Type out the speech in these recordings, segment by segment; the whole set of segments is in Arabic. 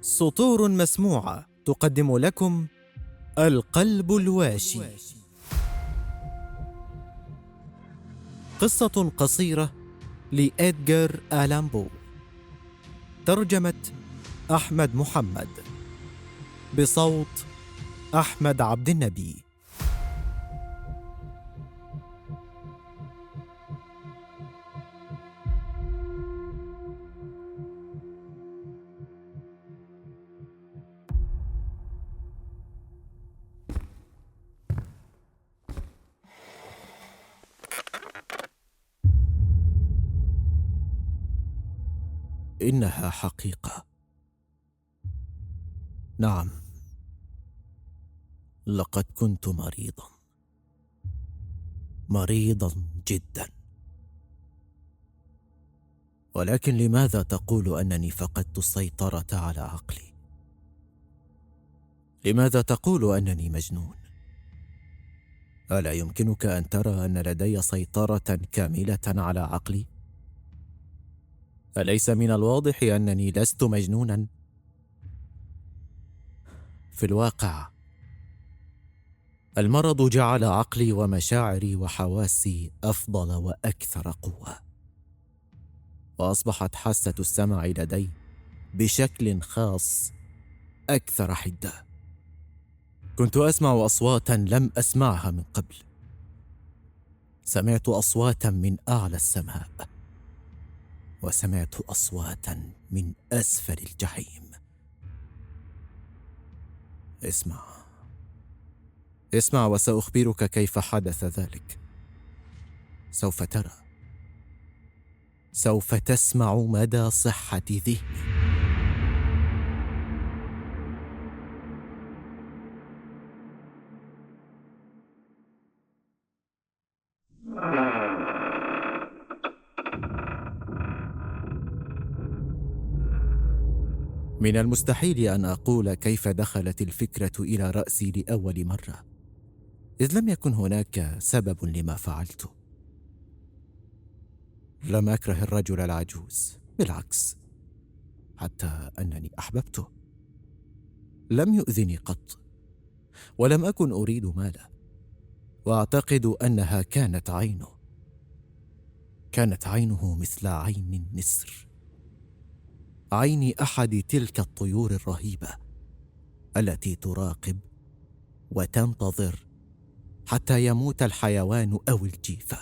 سطور مسموعة تقدم لكم القلب الواشي. قصة قصيرة لإدغار آلان بو، ترجمة أحمد محمد، بصوت أحمد عبد النبي. إنها حقيقة. نعم، لقد كنت مريضا جدا. ولكن لماذا تقول أنني فقدت السيطرة على عقلي؟ لماذا تقول أنني مجنون؟ ألا يمكنك أن ترى أن لدي سيطرة كاملة على عقلي؟ أليس من الواضح أنني لست مجنونا؟ في الواقع المرض جعل عقلي ومشاعري وحواسي أفضل وأكثر قوة، وأصبحت حاسة السمع لدي بشكل خاص أكثر حدة. كنت أسمع أصواتا لم أسمعها من قبل. سمعت أصواتا من أعلى السماء، وسمعت أصواتا من أسفل الجحيم. اسمع وسأخبرك كيف حدث ذلك. سوف ترى، سوف تسمع مدى صحة ذهني. من المستحيل أن أقول كيف دخلت الفكرة إلى رأسي لأول مرة، إذ لم يكن هناك سبب لما فعلته. لم أكره الرجل العجوز، بالعكس، حتى أنني أحببته. لم يؤذني قط، ولم أكن أريد ماله، وأعتقد أنها كانت عينه مثل عين النسر، عين أحد تلك الطيور الرهيبة التي تراقب وتنتظر حتى يموت الحيوان أو الجيفة،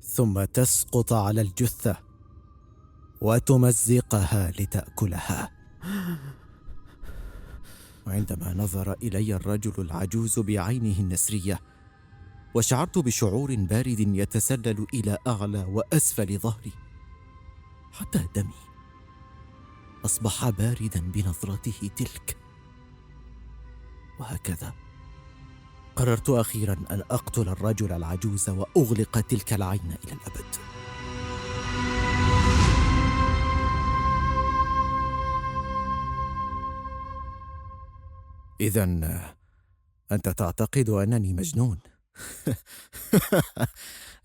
ثم تسقط على الجثة وتمزقها لتأكلها. وعندما نظر إلي الرجل العجوز بعينه النسرية، وشعرت بشعور بارد يتسلل إلى أعلى وأسفل ظهري، حتى دمي أصبح باردا بنظرته تلك. وهكذا قررت أخيرا أن أقتل الرجل العجوز وأغلق تلك العين إلى الأبد. إذن أنت تعتقد أنني مجنون؟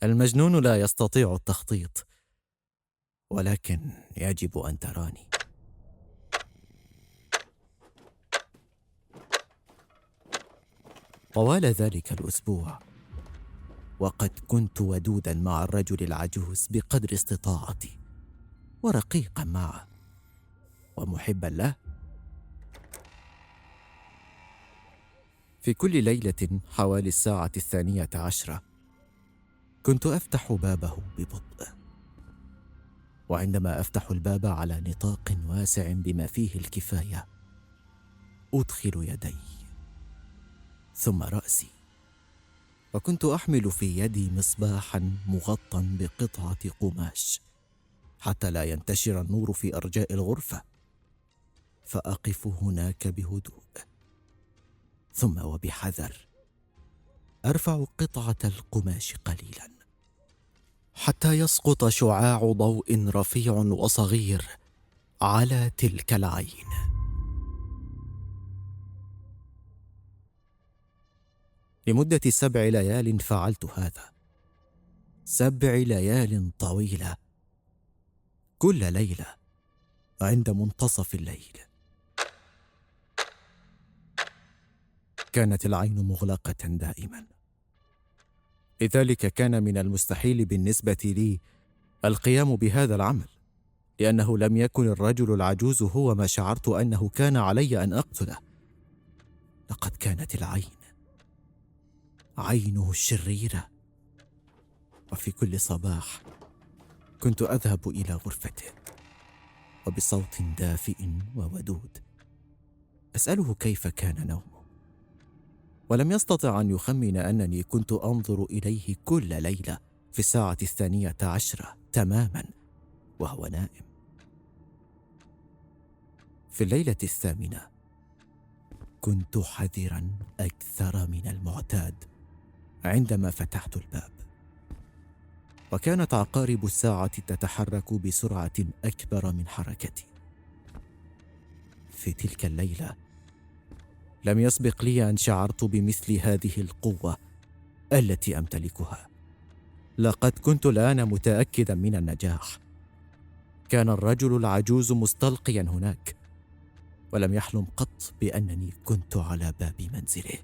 المجنون لا يستطيع التخطيط، ولكن يجب أن تراني. طوال ذلك الأسبوع، وقد كنت ودودا مع الرجل العجوز بقدر استطاعتي، ورقيقا معه، ومحبا له. في كل ليلة حوالي الساعة 12 كنت أفتح بابه ببطء، وعندما أفتح الباب على نطاق واسع بما فيه الكفاية، أدخل يدي ثم رأسي، وكنت أحمل في يدي مصباحا مغطى بقطعة قماش حتى لا ينتشر النور في أرجاء الغرفة. فأقف هناك بهدوء، ثم وبحذر أرفع قطعة القماش قليلا حتى يسقط شعاع ضوء رفيع وصغير على تلك العين. لمدة 7 ليال فعلت هذا، 7 ليال طويلة. كل ليلة عند منتصف الليل كانت العين مغلقة دائما، لذلك كان من المستحيل بالنسبة لي القيام بهذا العمل، لأنه لم يكن الرجل العجوز هو ما شعرت أنه كان علي أن أقتله. لقد كانت العين عينه الشريرة. وفي كل صباح كنت أذهب إلى غرفته، وبصوت دافئ وودود أسأله كيف كان نومه، ولم يستطع أن يخمن أنني كنت أنظر إليه كل ليلة في الساعة 12 تماما وهو نائم. في الليلة 8 كنت حذرا أكثر من المعتاد عندما فتحت الباب، وكانت عقارب الساعة تتحرك بسرعة أكبر من حركتي. في تلك الليلة لم يسبق لي أن شعرت بمثل هذه القوة التي أمتلكها. لقد كنت الآن متأكدا من النجاح. كان الرجل العجوز مستلقيا هناك، ولم يحلم قط بأنني كنت على باب منزله.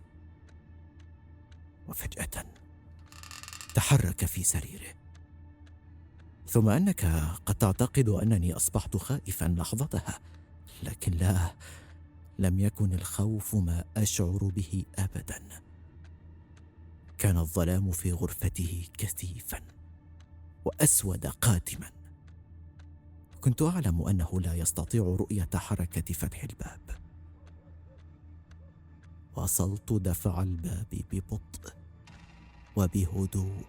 وفجأة تحرك في سريره. ثم أنك قد تعتقد أنني أصبحت خائفا لحظتها، لكن لا، لم يكن الخوف ما أشعر به أبدا. كان الظلام في غرفته كثيفا وأسود قاتما. كنت أعلم أنه لا يستطيع رؤية حركة فتح الباب. واصلت دفع الباب ببطء وبهدوء،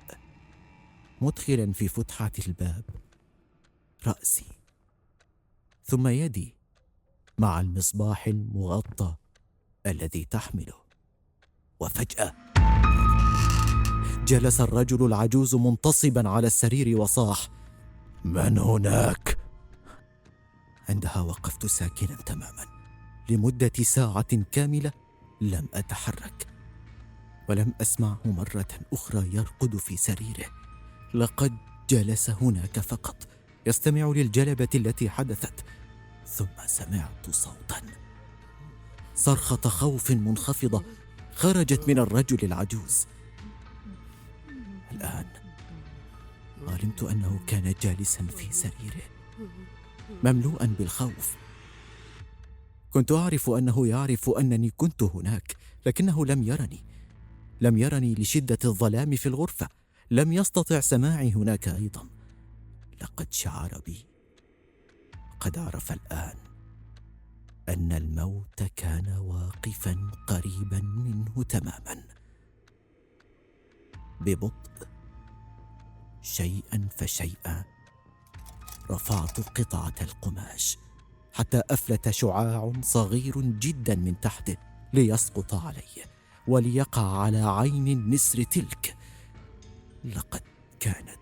مدخلا في فتحة الباب رأسي ثم يدي مع المصباح المغطى الذي تحمله. وفجأة جلس الرجل العجوز منتصبا على السرير وصاح: من هناك؟ عندها وقفت ساكنا تماما لمدة ساعة كاملة، لم أتحرك، ولم أسمعه مرة أخرى يرقد في سريره. لقد جلس هناك فقط يستمع للجلبة التي حدثت. ثم سمعت صوتا، صرخة خوف منخفضة خرجت من الرجل العجوز. الآن علمت أنه كان جالسا في سريره مملوءا بالخوف. كنت أعرف أنه يعرف أنني كنت هناك، لكنه لم يرني لشدة الظلام في الغرفة. لم يستطع سماعي هناك أيضا. لقد شعر بي. قد عرف الآن أن الموت كان واقفا قريبا منه تماما. ببطء، شيئا فشيئا، رفعت قطعة القماش حتى أفلت شعاع صغير جدا من تحته ليسقط عليه وليقع على عين النسر تلك. لقد كانت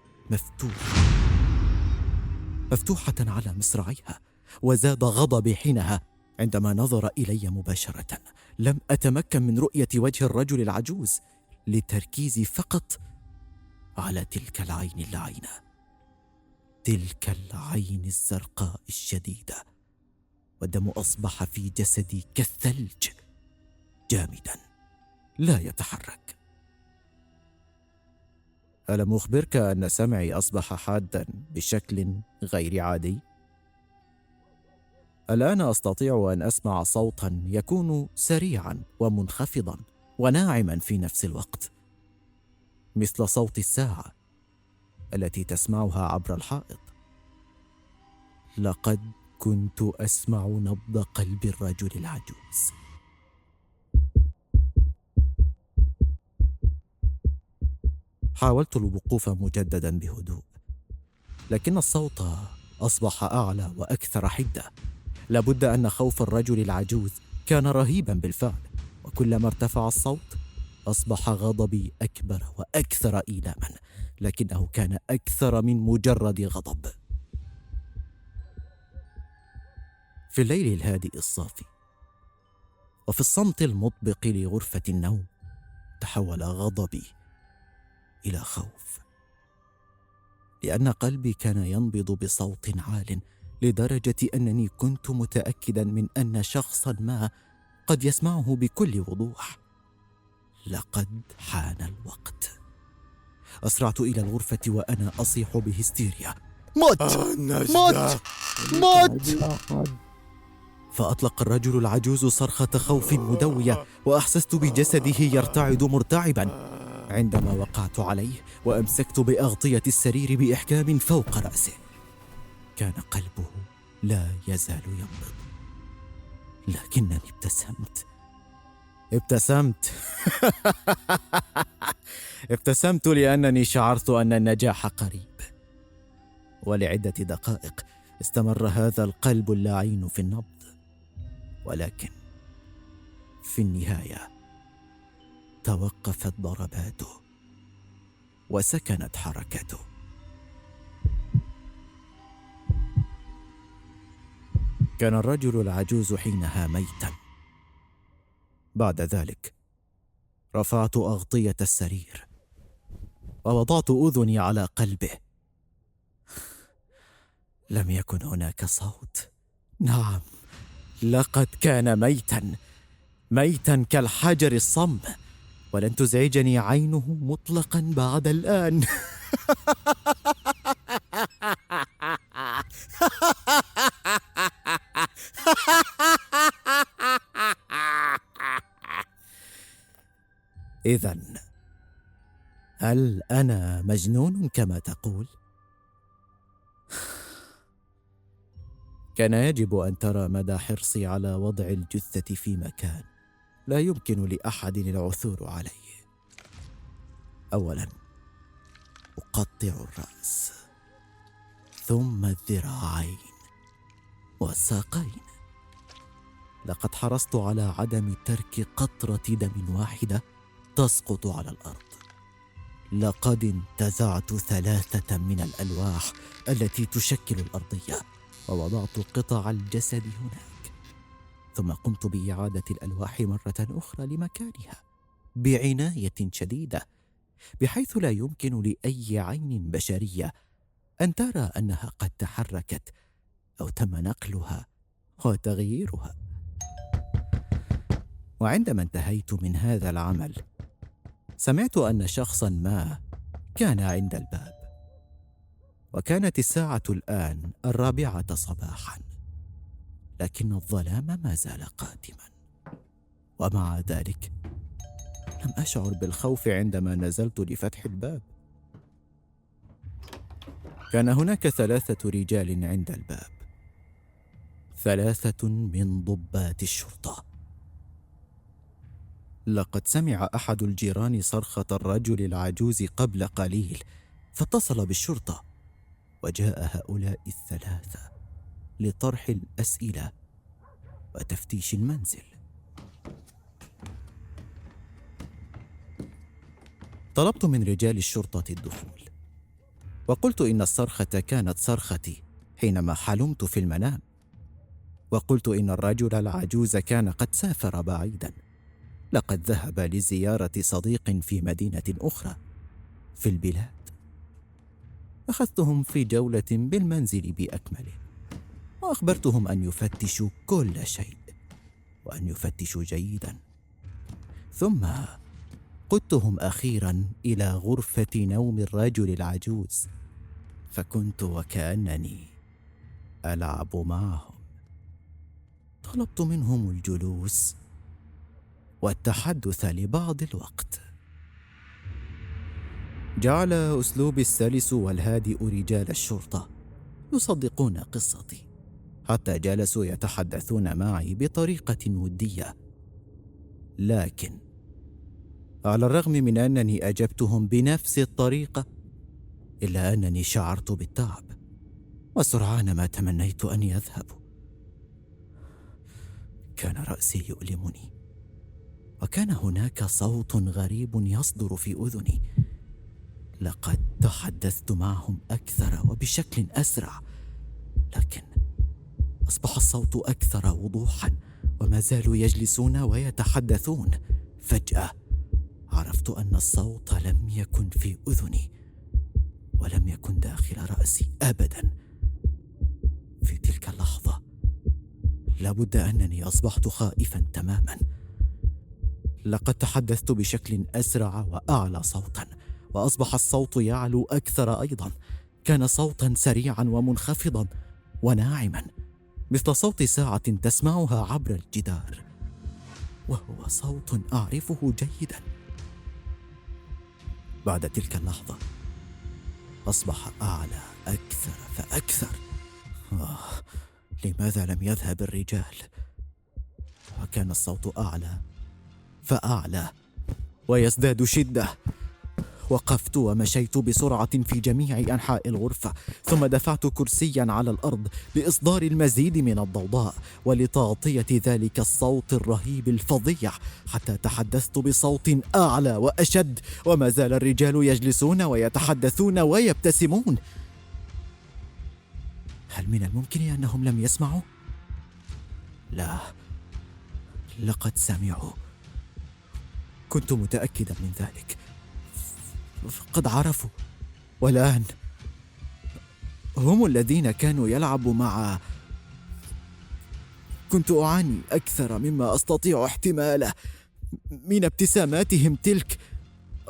مفتوحة على مصراعيها. وزاد غضبي حينها عندما نظر إلي مباشرة. لم أتمكن من رؤية وجه الرجل العجوز لتركيزي فقط على تلك العين اللعينة، تلك العين الزرقاء الشديدة. والدم أصبح في جسدي كالثلج، جامدا لا يتحرك. ألم أخبرك أن سمعي أصبح حادا بشكل غير عادي؟ الآن أستطيع أن أسمع صوتا يكون سريعا ومنخفضا وناعما في نفس الوقت، مثل صوت الساعة التي تسمعها عبر الحائط. لقد كنت أسمع نبض قلب الرجل العجوز. حاولت الوقوف مجددا بهدوء، لكن الصوت أصبح أعلى وأكثر حدة. لابد أن خوف الرجل العجوز كان رهيبا بالفعل، وكلما ارتفع الصوت أصبح غضبي أكبر وأكثر إيلاما، لكنه كان أكثر من مجرد غضب. في الليل الهادئ الصافي وفي الصمت المطبق لغرفة النوم تحول غضبي إلى خوف، لأن قلبي كان ينبض بصوت عال لدرجة أنني كنت متأكدا من أن شخصا ما قد يسمعه بكل وضوح. لقد حان الوقت. أسرعت إلى الغرفة وأنا أصيح بهستيريا: مت! مت! مت! فأطلق الرجل العجوز صرخة خوف مدوية، وأحسست بجسده يرتعد مرتعبا. عندما وقعت عليه وأمسكت بأغطية السرير بإحكام فوق رأسه، كان قلبه لا يزال ينبض. لكنني ابتسمت ابتسمت لأنني شعرت أن النجاح قريب. ولعدة دقائق استمر هذا القلب اللعين في النبض، ولكن في النهاية توقفت ضرباته وسكنت حركته. كان الرجل العجوز حينها ميتا. بعد ذلك رفعت أغطية السرير ووضعت أذني على قلبه. لم يكن هناك صوت. نعم، لقد كان ميتا كالحجر الصم، ولن تزعجني عينه مطلقا بعد الآن. إذن هل أنا مجنون كما تقول؟ كان يجب أن ترى مدى حرصي على وضع الجثة في مكان لا يمكن لأحد العثور عليه. أولاً أقطع الرأس، ثم الذراعين والساقين. لقد حرصت على عدم ترك قطرة دم واحدة تسقط على الأرض. لقد انتزعت 3 من الألواح التي تشكل الأرضية ووضعت قطع الجسد هناك، ثم قمت بإعادة الألواح مرة أخرى لمكانها بعناية شديدة، بحيث لا يمكن لأي عين بشرية أن ترى أنها قد تحركت أو تم نقلها وتغييرها. وعندما انتهيت من هذا العمل، سمعت أن شخصا ما كان عند الباب، وكانت الساعة الآن 4 صباحا، لكن الظلام ما زال قادما. ومع ذلك لم أشعر بالخوف عندما نزلت لفتح الباب. كان هناك 3 رجال عند الباب، 3 من ضباط الشرطة. لقد سمع أحد الجيران صرخة الرجل العجوز قبل قليل، فاتصل بالشرطة، وجاء هؤلاء 3 لطرح الأسئلة وتفتيش المنزل. طلبت من رجال الشرطة الدخول، وقلت إن الصرخة كانت صرختي حينما حلمت في المنام، وقلت إن الرجل العجوز كان قد سافر بعيدا، لقد ذهب لزيارة صديق في مدينة أخرى في البلاد. أخذتهم في جولة بالمنزل بأكمله، وأخبرتهم أن يفتشوا كل شيء وأن يفتشوا جيدا. ثم قدتهم أخيرا إلى غرفة نوم الرجل العجوز، فكنت وكأنني ألعب معهم. طلبت منهم الجلوس والتحدث لبعض الوقت. جعل أسلوبي السلس والهادئ رجال الشرطة يصدقون قصتي، حتى جلسوا يتحدثون معي بطريقة ودية. لكن على الرغم من أنني أجبتهم بنفس الطريقة، إلا أنني شعرت بالتعب، وسرعان ما تمنيت أن يذهبوا. كان رأسي يؤلمني، وكان هناك صوت غريب يصدر في أذني. لقد تحدثت معهم أكثر وبشكل أسرع، لكن أصبح الصوت أكثر وضوحا، وما زالوا يجلسون ويتحدثون. فجأة عرفت أن الصوت لم يكن في أذني، ولم يكن داخل رأسي أبدا. في تلك اللحظة لابد أنني أصبحت خائفا تماما. لقد تحدثت بشكل أسرع وأعلى صوتا، وأصبح الصوت يعلو أكثر أيضا. كان صوتا سريعا ومنخفضا وناعما، مثل صوت ساعة تسمعها عبر الجدار، وهو صوت أعرفه جيدا. بعد تلك اللحظة أصبح أعلى أكثر فأكثر. لماذا لم يذهب الرجال؟ وكان الصوت أعلى فأعلى ويزداد شدة. وقفت ومشيت بسرعة في جميع أنحاء الغرفة، ثم دفعت كرسيا على الأرض لإصدار المزيد من الضوضاء ولتغطية ذلك الصوت الرهيب الفظيع، حتى تحدثت بصوت أعلى وأشد، وما زال الرجال يجلسون ويتحدثون ويبتسمون. هل من الممكن أنهم لم يسمعوا؟ لا، لقد سمعوا. كنت متأكدا من ذلك. قد عرفوا، والآن هم الذين كانوا يلعبوا مع. كنت أعاني أكثر مما أستطيع احتماله من ابتساماتهم تلك،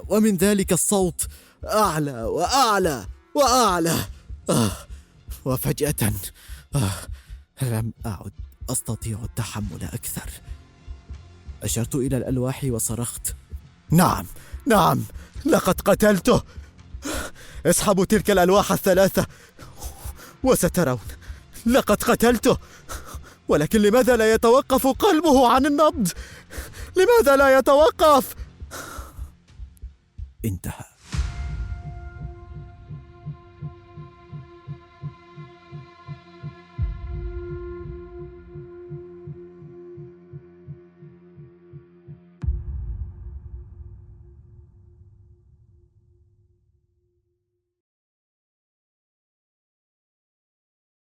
ومن ذلك الصوت أعلى وأعلى وأعلى. وفجأة لم أعد أستطيع التحمل أكثر. أشرت إلى الألواح وصرخت: نعم نعم، لقد قتلته. اسحبوا تلك الألواح الثلاثة وسترون. لقد قتلته. ولكن لماذا لا يتوقف قلبه عن النبض؟ لماذا لا يتوقف؟ انتهى.